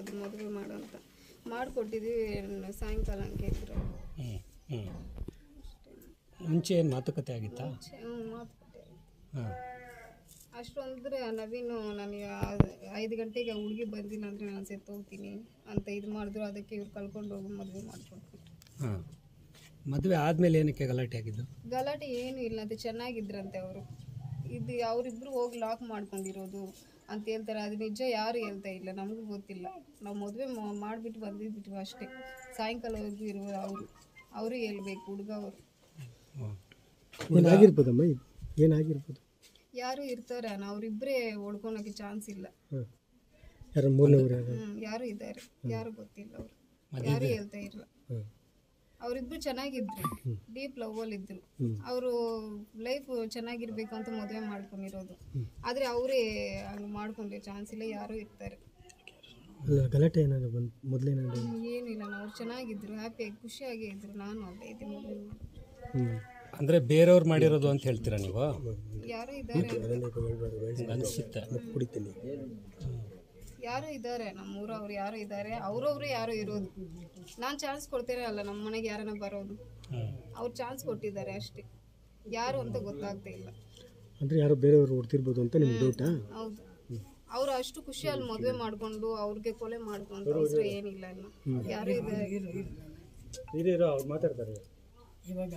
ಅದು ಮದುವೆ ಮಾಡು ಅಂತ ಮಾಡಿಕೊಟ್ಟಿದ್ದೀವಿ. ಸಾಯಂಕಾಲ ಹಂಗೆ ಇದ್ರು. ಮುಂಚೆ ಏನು ಮಾತುಕತೆ ಆಗಿತ್ತಾ? ಮಾತುಕತೆ ಹಾಂ. ಅಷ್ಟು ಅಂದರೆ ನವೀನು ನನಗೆ 5 ಗಂಟೆಗೆ ಹುಡುಗಿ ಬಂದಿಲ್ಲ ಅಂದರೆ ನಾನು ಸೆತ್ತೋಗ್ತೀನಿ ಅಂತ ಇದು ಮಾಡಿದ್ರು. ಅದಕ್ಕೆ ಇವ್ರು ಕಳ್ಕೊಂಡು ಹೋಗಿ ಮದುವೆ ಮಾಡಿಕೊಟ್ಬಿಟ್ರು. ಹಾಂ. ಮದುವೆ ಆದಮೇಲೆ ಏನಕ್ಕೆ ಗಲಾಟೆ ಆಗಿದ್ದು? ಗಲಾಟೆ ಏನೂ ಇಲ್ಲ ಅಂತ ಚೆನ್ನಾಗಿದ್ರಂತೆ ಅವರು. ಇದು ಅವರಿಬ್ಬರು ಹೋಗಿ ಲಾಕ್ ಮಾಡ್ಕೊಂಡಿರೋದು ಅಂತ ಹೇಳ್ತಾರೆ. ಅದು ನಿಜ ಯಾರು ಹೇಳ್ತಾ ಇಲ್ಲ, ನಮಗೂ ಗೊತ್ತಿಲ್ಲ. ನಾವು ಮದುವೆ ಮಾಡಿಬಿಟ್ಟು ಬಂದಿದ್ಬಿಟ್ಟು ಅಷ್ಟೇ. ಸಾಯಂಕಾಲವರೆಗೂ ಇರುವುದು ಅವರು ಹೇಳ್ಬೇಕು ಹುಡುಗ ಅವರು. ಏನಾಗಿರ್ಬೋದಮ್ಮ? ಏನಾಗಿರ್ಬೋದು? ಯಾರು ಇರ್ತಾರೆ ಅವರಿಬ್ಬರೇ ಹೊಡ್ಕೊಳಕ್ಕೆ ಚಾನ್ಸ್ ಇಲ್ಲ. ಯಾರು ಇದ್ದಾರೆ, ಯಾರು ಗೊತ್ತಿಲ್ಲ. ಅವರು ಯಾರು ಹೇಳ್ತಾ ಇಲ್ಲ. ಅವರಿಬ್ರು ಚೆನ್ನಾಗಿದ್ರು, ಡೀಪ್ ಲವ್ವಲ್ಲಿ ಇದ್ರು. ಅವರು ಲೈಫ್ ಚೆನ್ನಾಗಿರ್ಬೇಕು ಅಂತ ಮದುವೆ ಮಾಡ್ಕೊಂಡಿರೋದು. ಆದರೆ ಅವರೇ ಹಂಗೆ ಮಾಡ್ಕೊಂಡ್ರೆ ಚಾನ್ಸ್ ಇಲ್ಲ. ಯಾರು ಇರ್ತಾರೆ. ಗಲಾಟೆ ಏನಾದ್ರು ಬಂದು ಮೊದಲೇನಾದ್ರು? ಏನಿಲ್ಲ, ನಾವು ಚೆನ್ನಾಗಿದ್ರು, ಹ್ಯಾಪಿಯಾಗಿ ಖುಷಿಯಾಗಿ ಇದ್ರು. ನಾನು ಅಲ್ಲೇ ಇದ್ದೆ ಮದುವೆ ಮಾಡಿ. ಅಂದರೆ ಬೇರೆಯವ್ರು ಮಾಡಿರೋದು ಅಂತ ಹೇಳ್ತೀರಾ ನೀವು? ಯಾರು ಇದ್ದಾರೆ ಅನಿಸುತ್ತೆ. ಯಾರು ಇದ್ದಾರೆ ನಮ್ಮೂರವ್ರು, ಯಾರು ಇದ್ದಾರೆ. ಅವ್ರವ್ರು ಯಾರು ಇರೋದು. ನಾನು ಚಾನ್ಸ್ ಕೊಡ್ತೇನೆ ಅಲ್ಲ, ನಮ್ಮ ಮನೆಗೆ ಯಾರನ್ನ ಬರೋದು. ಅವ್ರು ಚಾನ್ಸ್ ಕೊಟ್ಟಿದ್ದಾರೆ ಅಷ್ಟೇ. ಯಾರು ಅಂತ ಗೊತ್ತಾಗ್ತಾ ಇಲ್ಲ. ಅಂದರೆ ಯಾರೋ ಬೇರೆಯವರು ಹೊಡ್ತಿರ್ಬೋದು ಅಂತ ನಿಮ್ಗೆ ಡೌಟಾ? ಹೌದು. ಅವರು ಅಷ್ಟು ಖುಷಿಯಲ್ಲಿ ಮದುವೆ ಮಾಡಿಕೊಂಡು ಅವ್ರಿಗೆ ಕೊಲೆ ಮಾಡ್ಕೊಂಡು ಅವಸರ ಏನಿಲ್ಲ. ಇಲ್ಲ, ಯಾರು ಇದ್ದಾರೆ. ಮಾತಾಡ್ತಾರೆ ಇವಾಗ.